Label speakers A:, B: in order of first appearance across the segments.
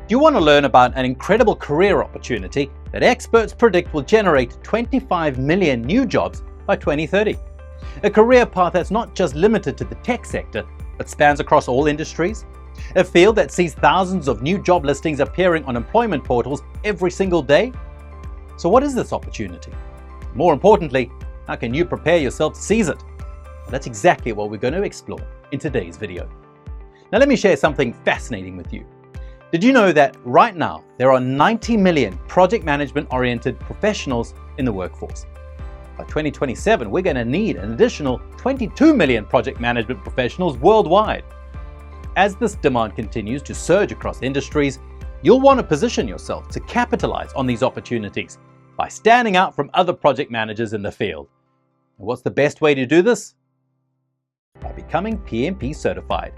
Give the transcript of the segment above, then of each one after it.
A: Do you want to learn about an incredible career opportunity that experts predict will generate 25 million new jobs by 2030? A career path that's not just limited to the tech sector, but spans across all industries? A field that sees thousands of new job listings appearing on employment portals every single day? So what is this opportunity? More importantly, how can you prepare yourself to seize it? Well, that's exactly what we're going to explore in today's video. Now let me share something fascinating with you. Did you know that right now there are 90 million project management-oriented professionals in the workforce? By 2027, we're going to need an additional 22 million project management professionals worldwide. As this demand continues to surge across industries, you'll want to position yourself to capitalize on these opportunities by standing out from other project managers in the field. And what's the best way to do this? By becoming PMP certified.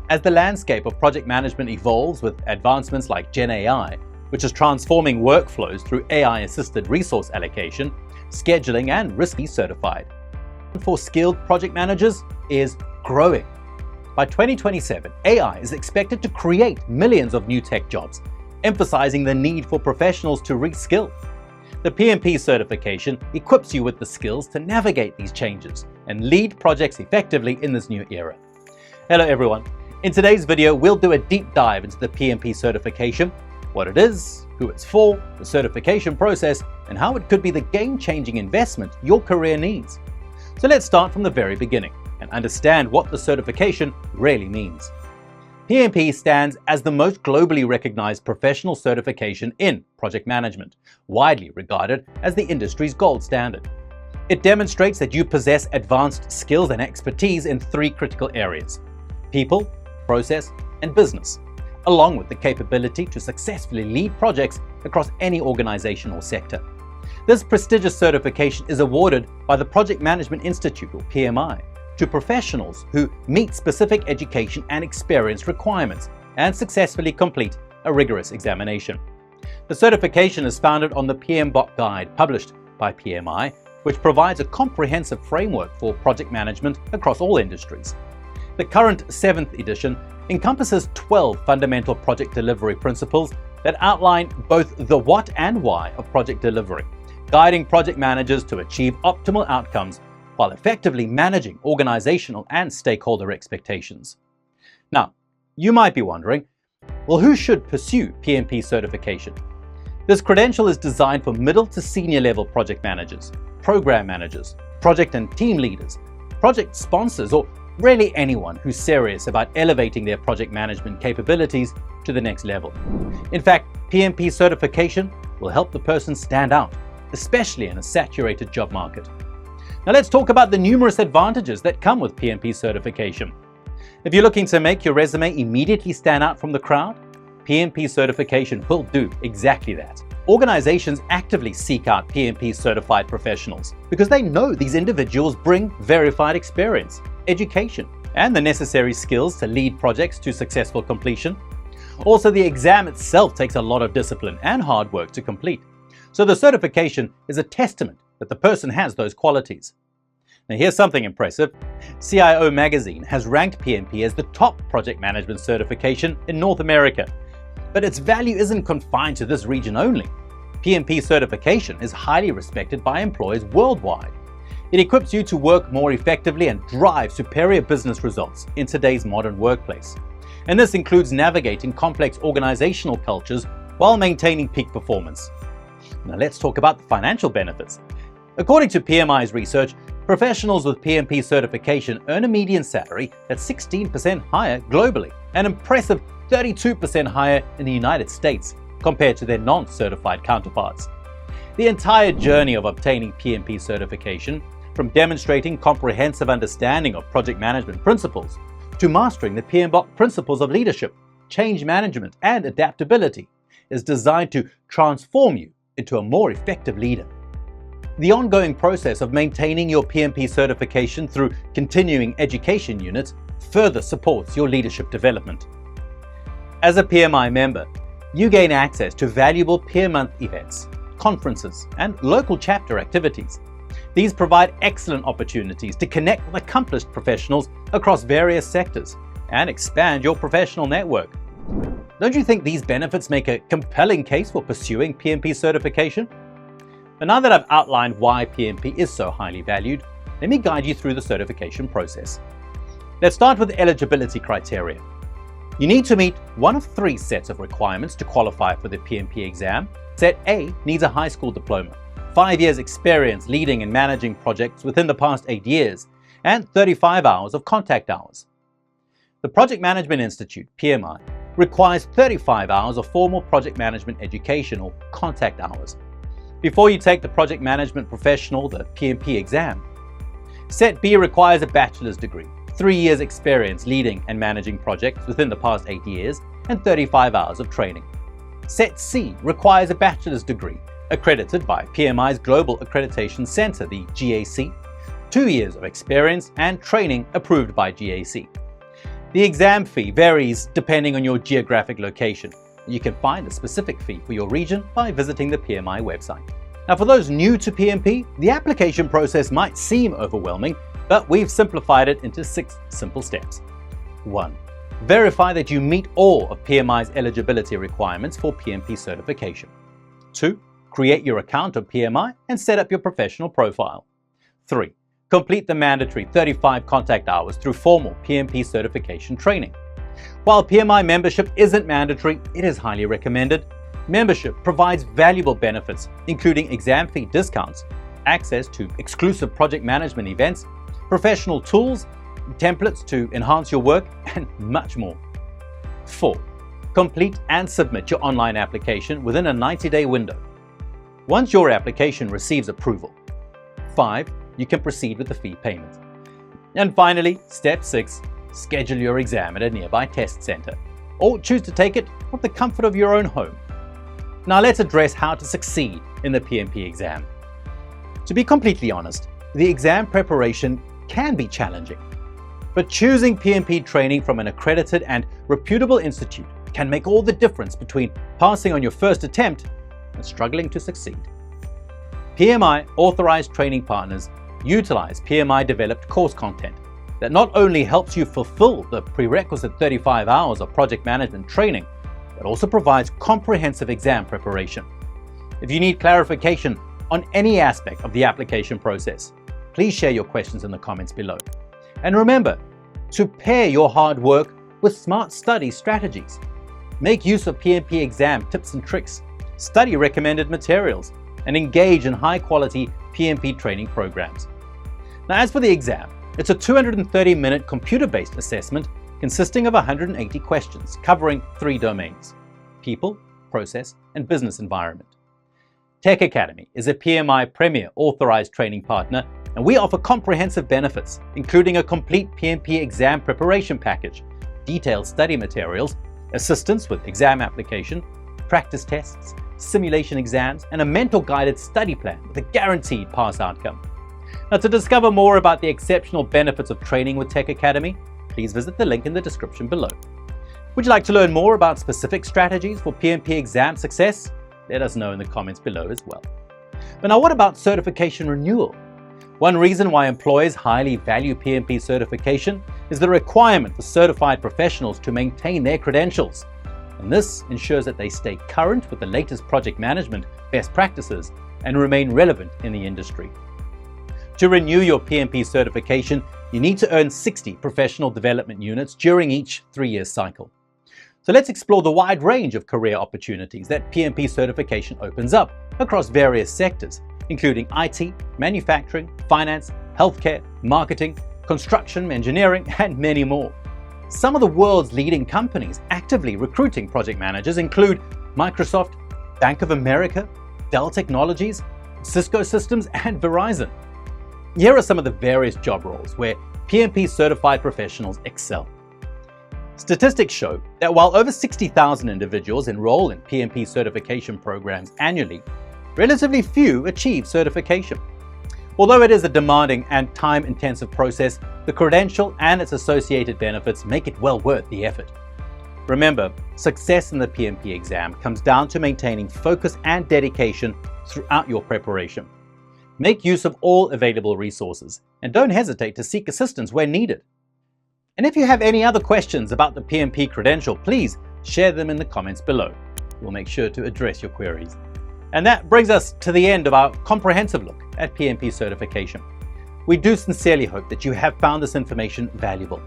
A: As the landscape of project management evolves with advancements like Gen AI, which is transforming workflows through AI-assisted resource allocation, scheduling, and risk certified. For skilled project managers is growing. By 2027, AI is expected to create millions of new tech jobs, emphasizing the need for professionals to reskill. The PMP certification equips you with the skills to navigate these changes and lead projects effectively in this new era. Hello everyone. In today's video, we'll do a deep dive into the PMP certification, what it is, who it's for, the certification process, and how it could be the game-changing investment your career needs. So let's start from the very beginning and understand what the certification really means. PMP stands as the most globally recognized professional certification in project management, widely regarded as the industry's gold standard. It demonstrates that you possess advanced skills and expertise in three critical areas: people, process, and business, along with the capability to successfully lead projects across any organization or sector. This prestigious certification is awarded by the Project Management Institute, or PMI, to professionals who meet specific education and experience requirements and successfully complete a rigorous examination. The certification is founded on the PMBOK guide published by PMI, which provides a comprehensive framework for project management across all industries. The current 7th edition encompasses 12 fundamental project delivery principles that outline both the what and why of project delivery, guiding project managers to achieve optimal outcomes while effectively managing organizational and stakeholder expectations. Now, you might be wondering, well, who should pursue PMP certification? This credential is designed for middle to senior level project managers, program managers, project and team leaders, project sponsors, or really anyone who's serious about elevating their project management capabilities to the next level. In fact, PMP certification will help the person stand out, especially in a saturated job market. Now let's talk about the numerous advantages that come with PMP certification. If you're looking to make your resume immediately stand out from the crowd, PMP certification will do exactly that. Organizations actively seek out PMP certified professionals because they know these individuals bring verified experience, education, and the necessary skills to lead projects to successful completion. Also, the exam itself takes a lot of discipline and hard work to complete. So the certification is a testament that the person has those qualities. Now here's something impressive. CIO magazine has ranked PMP as the top project management certification in North America. But its value isn't confined to this region only. PMP certification is highly respected by employers worldwide. It equips you to work more effectively and drive superior business results in today's modern workplace. And this includes navigating complex organizational cultures while maintaining peak performance. Now let's talk about the financial benefits. According to PMI's research, professionals with PMP certification earn a median salary that's 16% higher globally, an impressive 32% higher in the United States compared to their non-certified counterparts. The entire journey of obtaining PMP certification, from demonstrating comprehensive understanding of project management principles to mastering the PMBOK principles of leadership, change management, and adaptability, is designed to transform you into a more effective leader. The ongoing process of maintaining your PMP certification through continuing education units further supports your leadership development. As a PMI member, you gain access to valuable peer month events, conferences, and local chapter activities. These provide excellent opportunities to connect with accomplished professionals across various sectors and expand your professional network. Don't you think these benefits make a compelling case for pursuing PMP certification? But now that I've outlined why PMP is so highly valued, let me guide you through the certification process. Let's start with eligibility criteria. You need to meet one of 3 sets of requirements to qualify for the PMP exam. Set A needs a high school diploma, 5 years experience leading and managing projects within the past 8 years, and 35 hours of contact hours. The Project Management Institute, PMI, requires 35 hours of formal project management education or contact hours before you take the Project Management Professional, the PMP exam. Set B requires a bachelor's degree, 3 years experience leading and managing projects within the past 8 years, and 35 hours of training. Set C requires a bachelor's degree, accredited by PMI's Global Accreditation Center, the GAC, 2 years of experience and training approved by GAC. The exam fee varies depending on your geographic location. You can find a specific fee for your region by visiting the PMI website. Now, for those new to PMP, the application process might seem overwhelming, but we've simplified it into 6 simple steps. 1. Verify that you meet all of PMI's eligibility requirements for PMP certification. 2. Create your account on PMI and set up your professional profile. 3. Complete the mandatory 35 contact hours through formal PMP certification training. While PMI membership isn't mandatory, it is highly recommended. Membership provides valuable benefits, including exam fee discounts, access to exclusive project management events, professional tools, templates to enhance your work, and much more. 4. Complete and submit your online application within a 90-day window. Once your application receives approval. 5. You can proceed with the fee payment. And finally, step 6, schedule your exam at a nearby test center, or choose to take it from the comfort of your own home. Now let's address how to succeed in the PMP exam. To be completely honest, the exam preparation can be challenging, but choosing PMP training from an accredited and reputable institute can make all the difference between passing on your first attempt and struggling to succeed. PMI authorized training partners utilize PMI developed course content that not only helps you fulfill the prerequisite 35 hours of project management training, but also provides comprehensive exam preparation. If you need clarification on any aspect of the application process, please share your questions in the comments below. And remember to pair your hard work with smart study strategies. Make use of PMP exam tips and tricks, study recommended materials, and engage in high-quality PMP training programs. Now, as for the exam, it's a 230-minute computer-based assessment consisting of 180 questions covering 3 domains: people, process, and business environment. Techademy is a PMI Premier authorized training partner, and we offer comprehensive benefits, including a complete PMP exam preparation package, detailed study materials, assistance with exam application, practice tests, simulation exams, and a mentor guided study plan with a guaranteed pass outcome. Now, to discover more about the exceptional benefits of training with Techademy, please visit the link in the description below. Would you like to learn more about specific strategies for PMP exam success? Let us know in the comments below as well. But now, what about certification renewal? One reason why employers highly value PMP certification is the requirement for certified professionals to maintain their credentials. And this ensures that they stay current with the latest project management best practices and remain relevant in the industry. To renew your PMP certification, you need to earn 60 professional development units during each 3-year cycle. So let's explore the wide range of career opportunities that PMP certification opens up across various sectors, including IT, manufacturing, finance, healthcare, marketing, construction, engineering, and many more. Some of the world's leading companies actively recruiting project managers include Microsoft, Bank of America, Dell Technologies, Cisco Systems, and Verizon. Here are some of the various job roles where PMP certified professionals excel. Statistics show that while over 60,000 individuals enroll in PMP certification programs annually, relatively few achieve certification. Although it is a demanding and time-intensive process, the credential and its associated benefits make it well worth the effort. Remember, success in the PMP exam comes down to maintaining focus and dedication throughout your preparation. Make use of all available resources and don't hesitate to seek assistance where needed. And if you have any other questions about the PMP credential, please share them in the comments below. We'll make sure to address your queries. And that brings us to the end of our comprehensive look at PMP certification. We do sincerely hope that you have found this information valuable.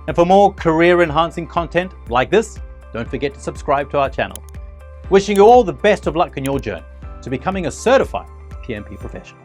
A: And for more career-enhancing content like this, don't forget to subscribe to our channel. Wishing you all the best of luck in your journey to becoming a certified PMP professional.